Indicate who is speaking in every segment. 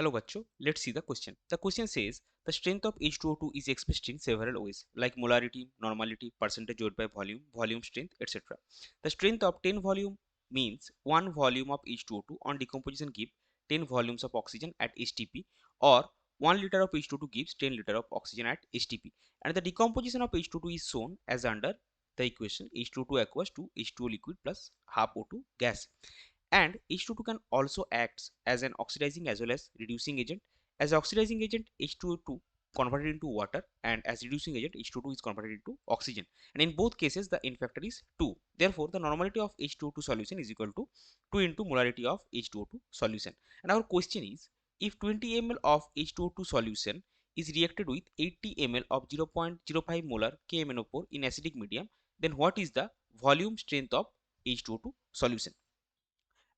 Speaker 1: Hello bachcho, let's see the question. The question says the strength of H2O2 is expressed in several ways like molarity, normality, percentage weight by volume, volume strength, etc. The strength of 10 volume means 1 volume of H2O2 on decomposition give 10 volumes of oxygen at HTP, or 1 liter of H2O2 gives 10 liter of oxygen at HTP, and the decomposition of H2O2 is shown as under the equation H2O2 aqueous to H2O liquid plus half O2 gas. And H2O2 can also act as an oxidizing as well as reducing agent. As oxidizing agent, H2O2 converted into water, and as reducing agent, H2O2 is converted into oxygen. And in both cases, the N factor is 2. Therefore, the normality of H2O2 solution is equal to 2 into molarity of H2O2 solution. And our question is, if 20 ml of H2O2 solution is reacted with 80 ml of 0.05 molar KMnO4 in acidic medium, then what is the volume strength of H2O2 solution?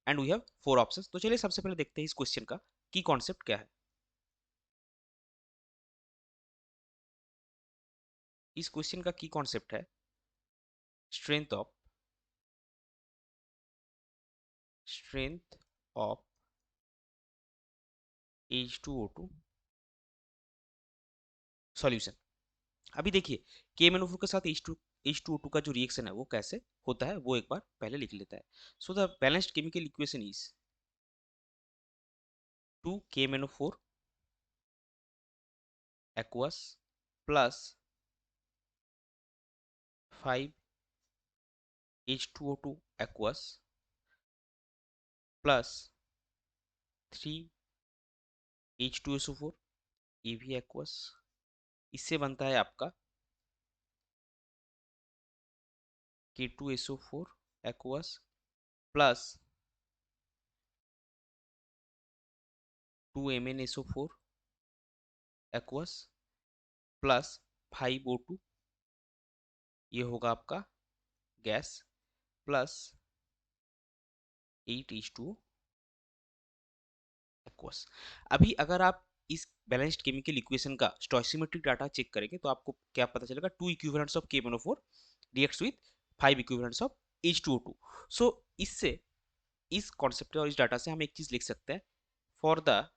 Speaker 1: And we have 4 options. तो चलिए सबसे पहले देखते हैं इस question का की concept क्या है। इस क्वेश्चन का की कॉन्सेप्ट है स्ट्रेंथ ऑफ H2O2 सॉल्यूशन। अभी देखिए KMnO4 के साथ H2O2 का जो रिएक्शन है वो कैसे होता है वो एक बार पहले लिख लेता है। So the balanced chemical equation is 2 KMnO4 aqueous plus 5 H2O2 aqueous plus 3 H2SO4 ये भी aqueous। इससे बनता है आपका K2SO4 aqueous plus 2MnSO4 aqueous plus 5O2 ये होगा आपका गैस प्लस 8H2O aqueous। अभी अगर आप इस बैलेंस्ड केमिकल इक्वेशन का स्टोइसियोमेट्रिक डाटा चेक करेंगे तो आपको क्या पता चलेगा, 2 equivalents of KMnO4 reacts with 5 equivalents of H2O2। सो इससे इस कॉन्सेप्ट और इस डाटा से हम एक चीज लिख सकते हैं, for the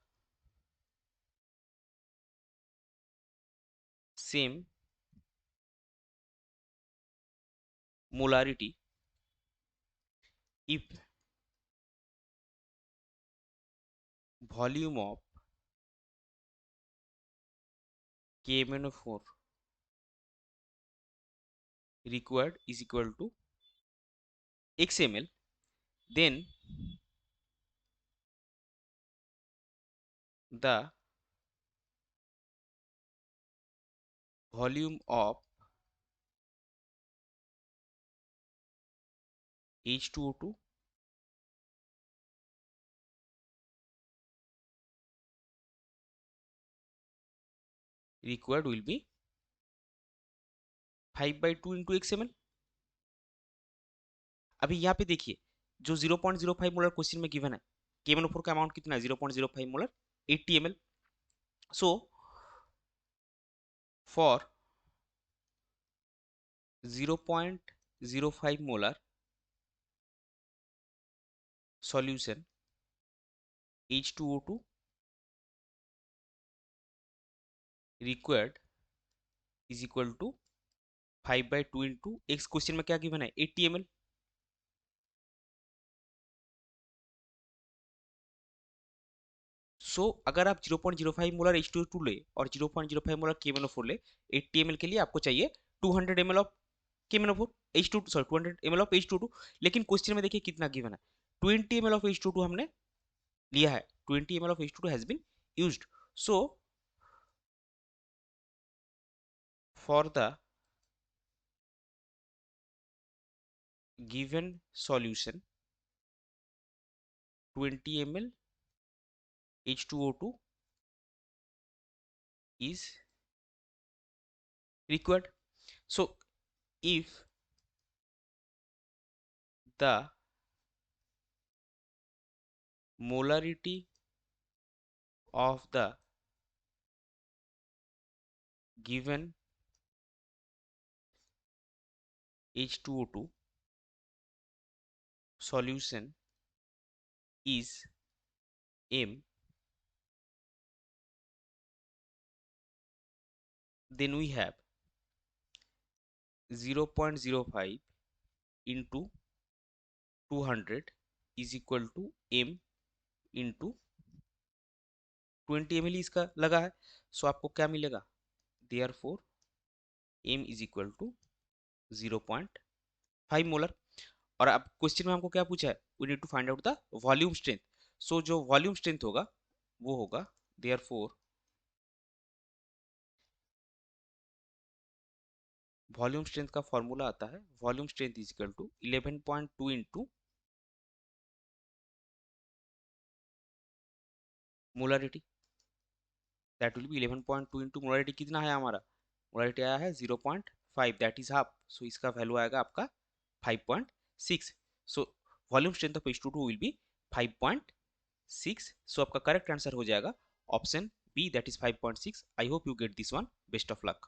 Speaker 1: same molarity if volume of KMnO4 required is equal to x ml, then the volume of H2O2 required will be 5/2 into XML। अभी यहाँ पे देखिए जो 0.05 मोलर क्वेश्चन में गिवन है, KMnO4 का अमाउंट कितना है 0.05 molar 80 ml। So for 0.05 molar solution H2O2 required is equal to 5/2 into x। Question में क्या गिवन है 80 ml। सो अगर आप 0.05 मोलर H2O2 ले और 0.05 मोलर KMnO4 ले, 80 ml के लिए आपको चाहिए 200 ml of KMnO4 H2, sorry 200 ml of H2O2। लेकिन क्वेश्चन में देखिए कितना गिवन है 20 ml ऑफ H2O2 हमने लिया है, 20 ml of H2O2 has been used. So for the given solution 20 ml H2O2 is required। So if the molarity of the given H2O2 solution is M, then we have 0.05 into 200 is equal to m into 20 ml इसका लगा है. सो आपको क्या मिलेगा? therefore m is equal to 0.5 molar. और अब question में हमको क्या पूछा है? We need to find out the volume strength. So जो वॉल्यूम स्ट्रेंथ होगा वो होगा therefore वॉल्यूम स्ट्रेंथ का फॉर्मूला आता है volume strength is equal to 11.2 into molarity. That will be 11.2 into molarity. कितना है हमारा? मोलरिटी आया है 0.5, दैट इज हाफ. सो इसका वैल्यू आएगा आपका 5.6. So volume strength of H22 will be 5.6. So आपका करेक्ट आंसर हो जाएगा option B, that is 5.6. I hope you get this one. Best of luck.